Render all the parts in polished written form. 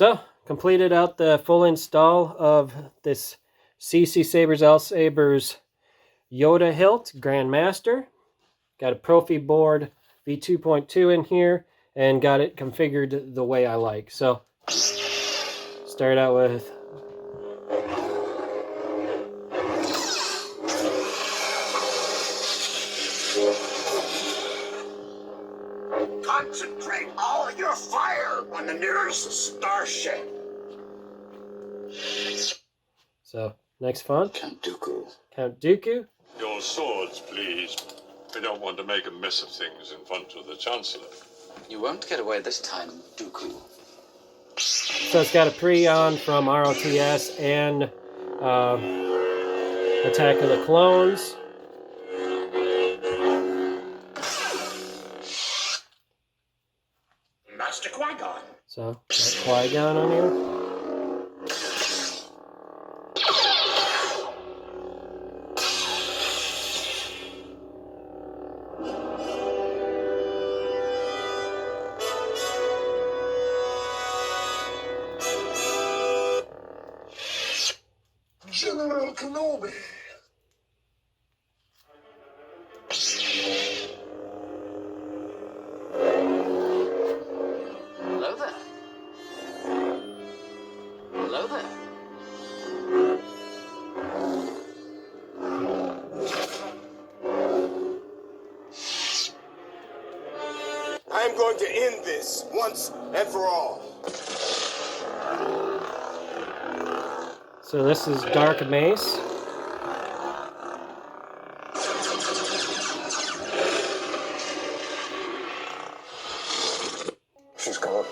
So, completed out the full install of this CC Sabers Sabers Yoda Hilt Grandmaster. Got a Profi board V2.2 in here and got it configured the way I like. So, start out with concentrate all your fire on the nearest starship. So, next font. Count Dooku. Count Dooku. Your swords, please. We don't want to make a mess of things in front of the Chancellor. You won't get away this time, Dooku. So it's got a pre-on from ROTS and Attack of the Clones. Master Qui-Gon. So, got Qui-Gon on here. General Kenobi. Hello there. Hello there. I am going to end this once and for all. So this is Dark Mace. She's gone.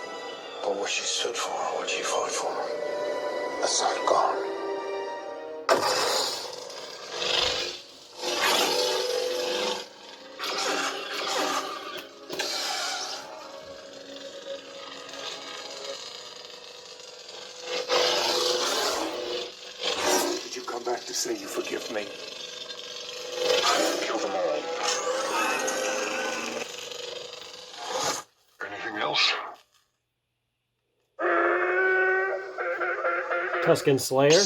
But what she stood for, what she fought for, that's not gone. Did you come back to say you forgive me? Kill them all. Anything else? Tusken Slayer.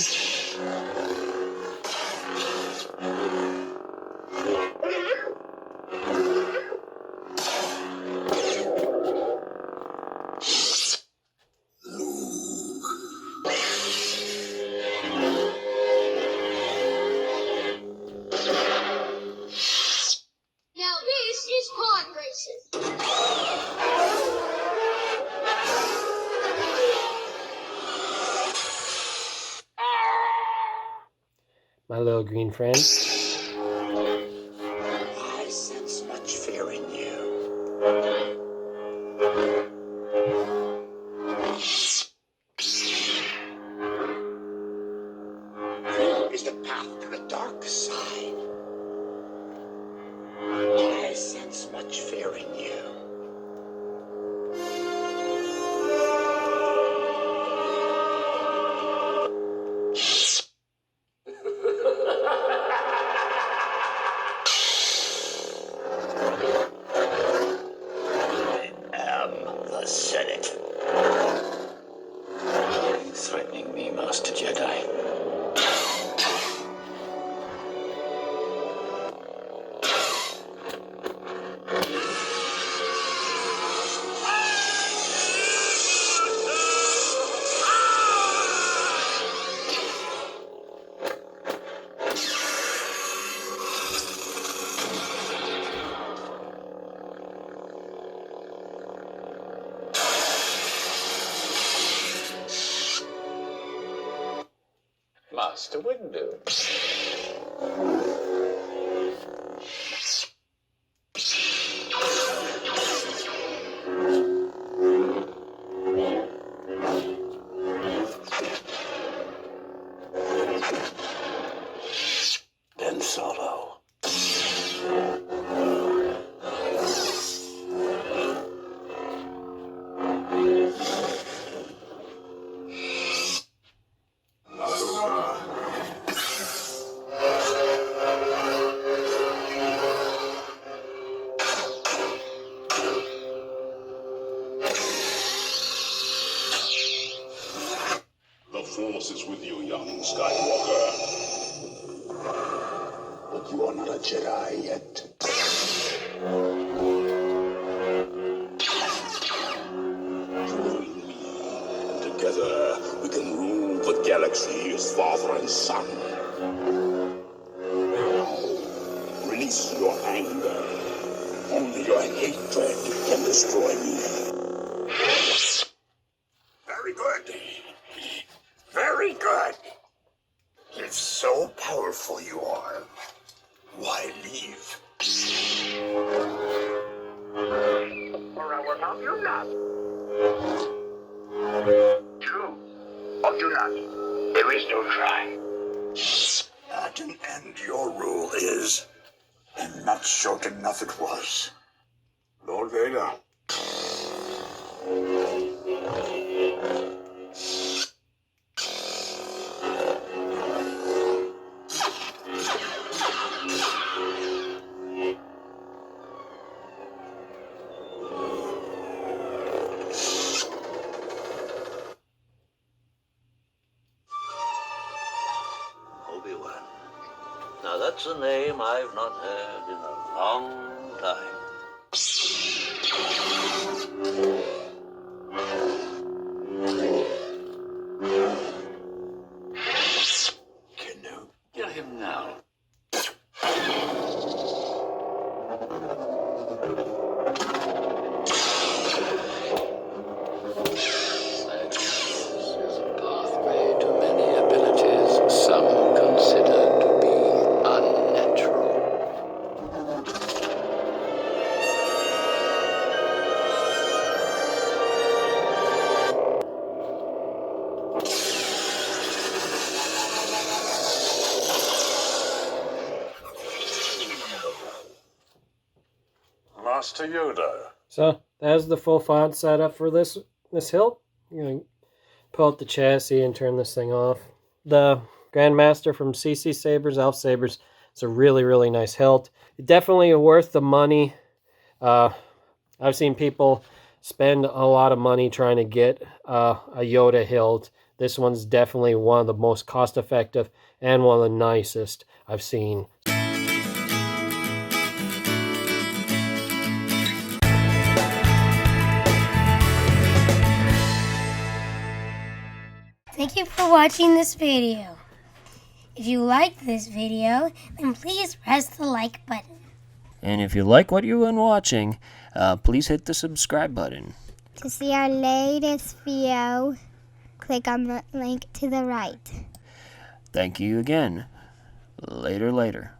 Now this is pod racing. My little green friend. I sense much fear in you. Fear is the path to the dark side. I sense much fear in you. The Senate. Are you threatening me, Master Jedi? Master Windu. Ben Solo. You are not a Jedi yet. Together, we can rule the galaxy as father and son. Now, release your anger. Only your hatred can destroy me. Very good. Very good. If so powerful you are, why leave? Or I will help you not. True. Or do not. There is no try. At an end, your rule is, and not short enough it was. Lord Vader. Obi-Wan. Now that's a name I've not heard in a long time. Can you Kill him now. Silence is a pathway to many abilities some consider to be unnatural. Master Yoda. So that's the full font setup for this hilt. You're going to pull out the chassis and turn this thing off. The Grandmaster from CC Sabers, Elf Sabers. It's a really, really nice hilt. Definitely worth the money. I've seen people spend a lot of money trying to get a Yoda hilt. This one's definitely one of the most cost-effective and one of the nicest I've seen. Thank you for watching this video. If you liked this video, then please press the like button. And if you like what you've been watching, please hit the subscribe button. To see our latest video, click on the link to the right. Thank you again. Later.